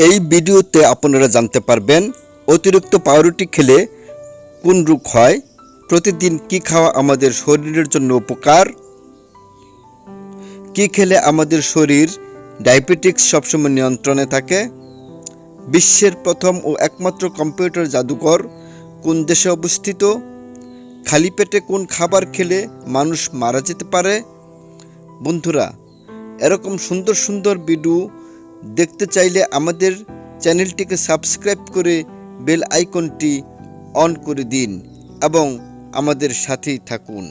এই ভিডিওতে আপনারা জানতে পারবেন অতিরিক্ত পাউরুটি খেলে কোন রোগ হয়, প্রতিদিন কি খাওয়া আমাদের শরীরের জন্য উপকার, কি খেলে আমাদের শরীর ডায়াবেটিক্স সবসময় নিয়ন্ত্রণে থাকে, বিশ্বের প্রথম ও একমাত্র কম্পিউটার জাদুঘর কোন দেশে অবস্থিত, খালি পেটে কোন খাবার খেলে মানুষ মারা যেতে পারে। বন্ধুরা, এরকম সুন্দর সুন্দর ভিডিও দেখতে চাইলে আমাদের চ্যানেলটিকে সাবস্ক্রাইব করে বেল আইকনটি অন করে দিন এবং আমাদের সাথেই থাকুন।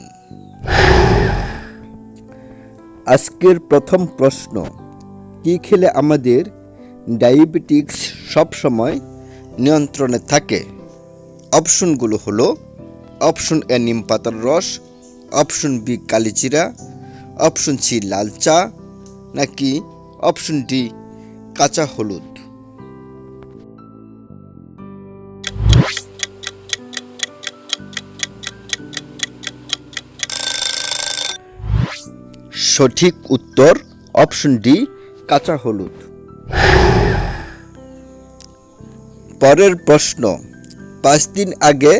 আজকের প্রথম প্রশ্ন, কি খেলে আমাদের ডায়াবেটিক্স সবসময় নিয়ন্ত্রণে থাকে? অপশনগুলো হলো অপশন এ নিম পাতার রস, অপশন বি কালিজিরা, অপশন সি লাল চা, নাকি অপশন ডি কাঁচা হলুদ। সঠিক উত্তর অপশন ডি কাঁচা হলুদ। পরের প্রশ্ন, 5 দিন আগে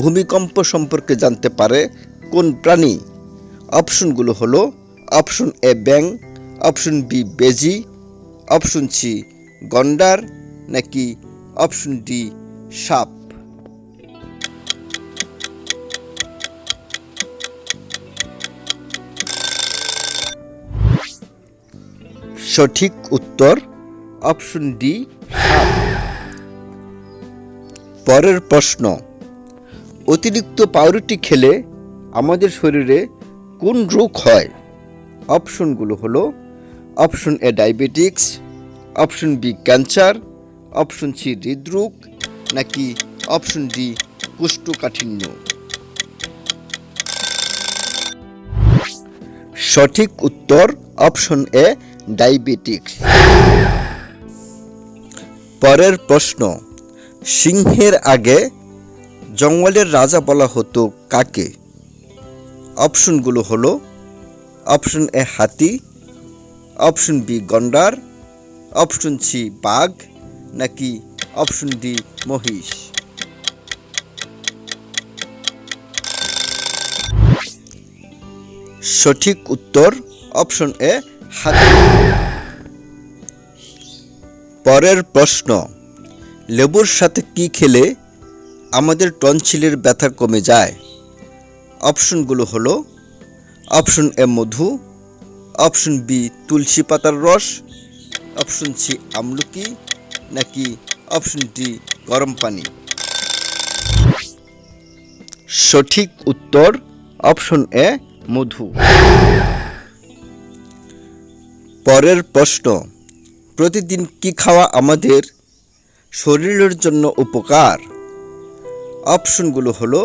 ভূমিকম্প সম্পর্কে জানতে পারে কোন প্রাণী? অপশনগুলো হলো অপশন এ ব্যাঙ, অপশন বি বেজি, অপশন সি গন্ডার, নাকি অপশন ডি সাপ। সঠিক উত্তর অপশন ডি সাপ। পরের প্রশ্ন, অতিরিক্ত পাউরুটি খেলে আমাদের শরীরে কোন রোগ হয়? অপশনগুলো হলো option A diabetics, option B cancer, option C হৃদরোগ, নাকি অপশন ডি কোষ্ঠকাঠিন্য। সঠিক উত্তর অপশন এ ডায়াবেটিক্স। পরের প্রশ্ন, সিংহের আগে জঙ্গলের রাজা বলা হতো কাকে? অপশনগুলো হলো অপশন এ হাতি, অপশন বি গন্ডার, অপশন সি বাঘ, নাকি অপশন ডি মহিষ। সঠিক উত্তর অপশন এ হাতি। পরের প্রশ্ন, লেবুর সাথে কি খেলে আমাদের টনসিলের ব্যথা কমে যায়? অপশনগুলো হলো অপশন এ মধু, অপশন বি তুলসী পাতার রস, অপশন সি আমলকি, নাকি অপশন ডি গরম পানি। সঠিক উত্তর অপশন এ মধু। পরের প্রশ্ন, প্রতিদিন কি খাওয়া আমাদের শরীরের জন্য উপকার? অপশনগুলো হলো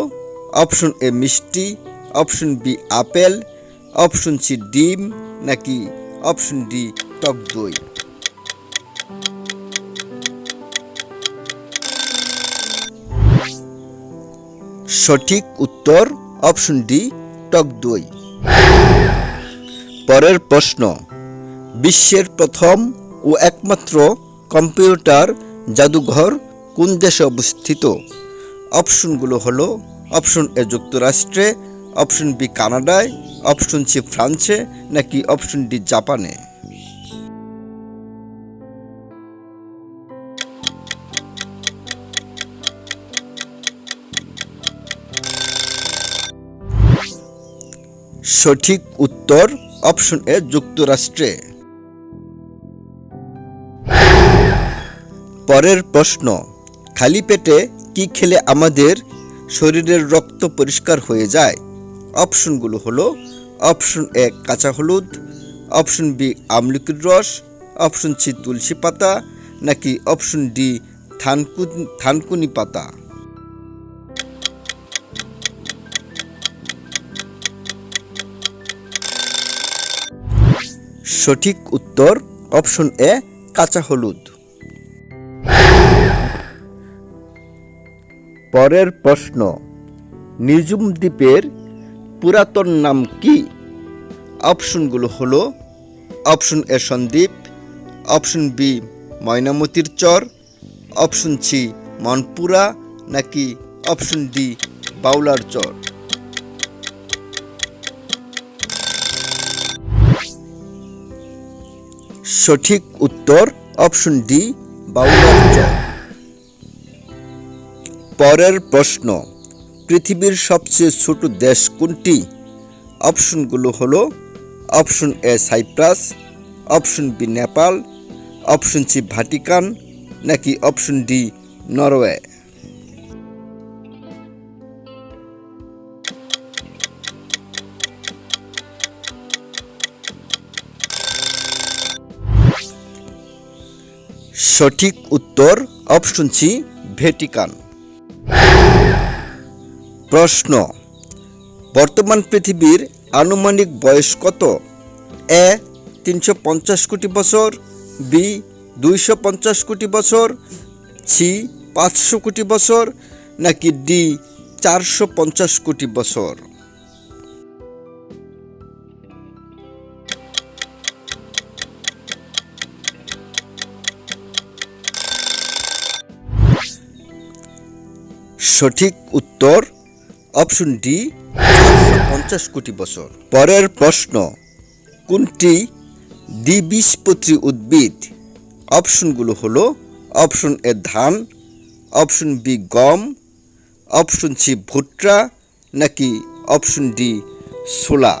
অপশন এ মিষ্টি, option B apple, option C ডিম, নাকি অপশন ডি টক দই। সঠিক উত্তর অপশন ডি টক দই। পরের প্রশ্ন, বিশ্বের প্রথম ও একমাত্র কম্পিউটার জাদুঘর কোন দেশে অবস্থিত? অপশনগুলো হলো অপশন এ যুক্তরাষ্ট্রে, অপশন বি কানাডায়, অপশন সি ফ্রান্সে, নাকি অপশন ডি জাপানে। সঠিক উত্তর অপশন এ যুক্তরাষ্ট্রে। পরের প্রশ্ন, খালি পেটে কি খেলে আমাদের শরীরের রক্ত পরিষ্কার হয়ে যায়? অপশনগুলো হলো অপশন এ কাঁচা হলুদ, অপশন বি আমলকির রস, অপশন সি তুলসী পাতা, নাকি অপশন ডি থানকুনি পাতা। সঠিক উত্তর অপশন এ কাঁচা হলুদ। পরের প্রশ্ন, নিঝুম দ্বীপের পুরাতন নাম কি? অপশনগুলো হলো option A Sandwip, option B ময়নামতির চর, অপশন সি মনপুরা, নাকি অপশন ডি বাউলার চর। সঠিক উত্তর অপশন ডি বাউলার চর। পরের প্রশ্ন, পৃথিবীর সবচেয়ে ছোট দেশ কোনটি? অপশনগুলো হলো option A Cyprus, option B Nepal, option C Vatican, নাকি অপশন ডি নরওয়ে। সঠিক উত্তর অপশন সি ভ্যাটিকান। প্রশ্ন, বর্তমান পৃথিবীর আনুমানিক বয়স কত? এ 350 কোটি বছর, বি 250 কোটি বছর, সি 500 কোটি বছর, নাকি ডি 450 কোটি বছর। সঠিক উত্তর অপশন ডি 450 কোটি বছর। পরের প্রশ্ন, কোনটি দ্বিবীজপত্রী উদ্ভিদ? অপশনগুলো হলো অপশন এ ধান, অপশন বি গম, অপশন সি ভুট্টা, নাকি অপশন ডি ছোলা।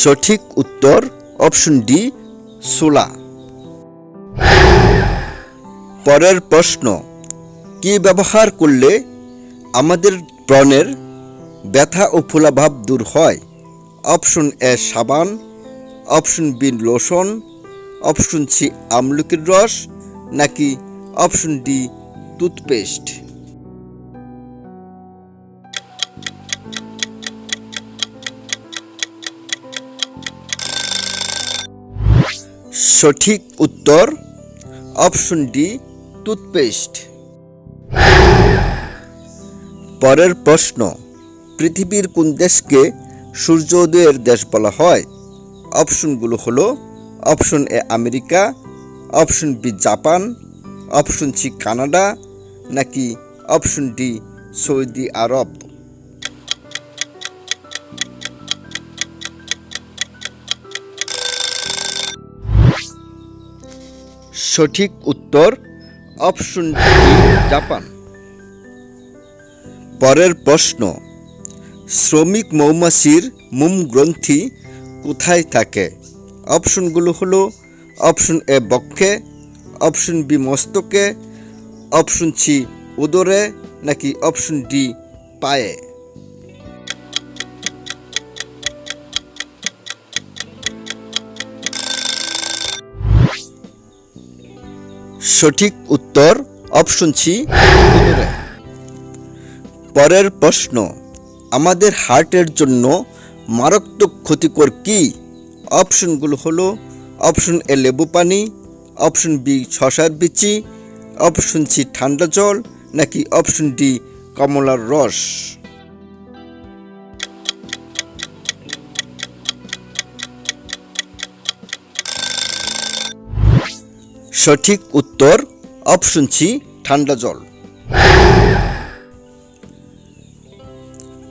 সঠিক উত্তর অপশন ডি ছোলা। পরের প্রশ্ন, কি ব্যবহার করলে আমাদের ব্রণের ব্যথা ও ফোলাভাব দূর হয়? অপশন এ সাবান, option B lotion, option C আমলকির রস, নাকি অপশন ডি টুথপেস্ট। সঠিক উত্তর অপশন ডি টুথপেস্ট। পরের প্রশ্ন, পৃথিবীর কোন দেশকে সূর্যোদয়ের দেশ বলা হয়? অপশনগুলো হলো option A America, option B Japan, option C Canada, নাকি অপশন ডি সৌদি আরব। সঠিক উত্তর অপশন ডি জাপান। পরের প্রশ্ন, শ্রমিক মৌমাছির মোম গ্রন্থি কোথায় থাকে? অপশনগুলো হলো অপশন এ বক্ষে, অপশন বি মস্তকে, অপশন সি উদরে, নাকি অপশন ডি পায়ে। সঠিক উত্তর অপশন সি উদরে। পরের প্রশ্ন, আমাদের হার্টের জন্য মারাত্মক ক্ষতিকর কি? অপশনগুলো হলো অপশন এ লেবু পানি, অপশন বি শসার বিচি, অপশন সি ঠান্ডা জল, নাকি অপশন ডি কমলার রস। সঠিক উত্তর অপশন সি ঠান্ডা জল।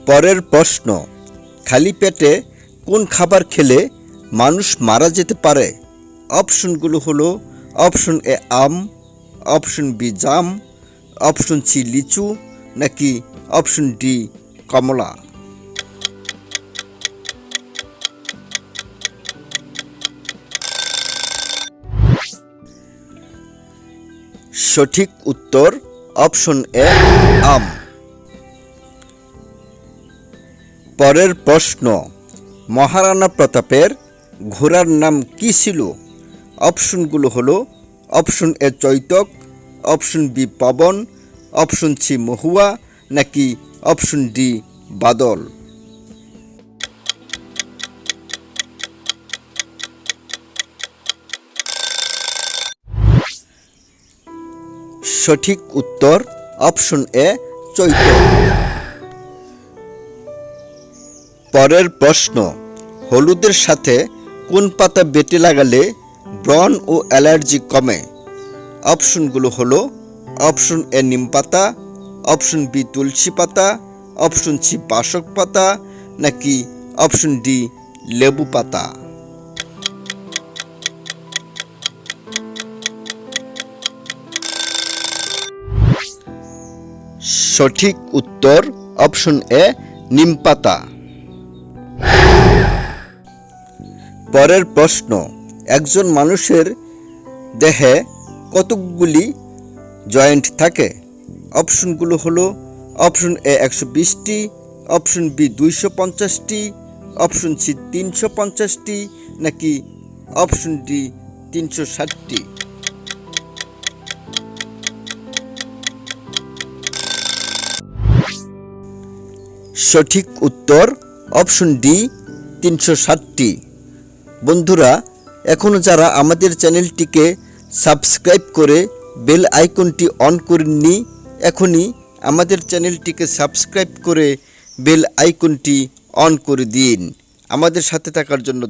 পরের প্রশ্ন, খালি পেটে কোন খাবার খেলে মানুষ মারা যেতে পারে? অপশনগুলো হলো অপশন এ আম, অপশন বি জাম, অপশন সি লিচু, নাকি অপশন ডি কমলা। সঠিক উত্তর অপশন এ আম। পরের প্রশ্ন, মহারানা প্রতাপের ঘোড়ার নাম কি ছিল? অপশনগুলো হলো option A Chetak, option B Pawan, option C Mahua, নাকি অপশন ডি বাদল। সঠিক উত্তর অপশন এ চৈত। পরের প্রশ্ন, হলুদের সাথে কোন পাতা বেটে লাগালে ব্রণ ও অ্যালার্জি কমে? অপশনগুলো হলো অপশন এ নিম পাতা, অপশন বি তুলসী পাতা, অপশন সি বাসক পাতা, নাকি অপশন ডি লেবু পাতা। সঠিক উত্তর অপশন এ নিম পাতা। পরের প্রশ্ন, একজন মানুষের দেহে কতগুলি জয়েন্ট থাকে? অপশনগুলো হলো অপশন এ 120টি, অপশন বি 250টি, অপশন সি 350টি, নাকি অপশন ডি 360টি। সঠিক উত্তর অপশন ডি 360টি। বন্ধুরা, এখনও যারা আমাদের চ্যানেলটিকে সাবস্ক্রাইব করে বেল আইকনটি অন করেননি, এখনই আমাদের চ্যানেলটিকে সাবস্ক্রাইব করে বেল আইকনটি অন করে দিন। আমাদের সাথে থাকার জন্য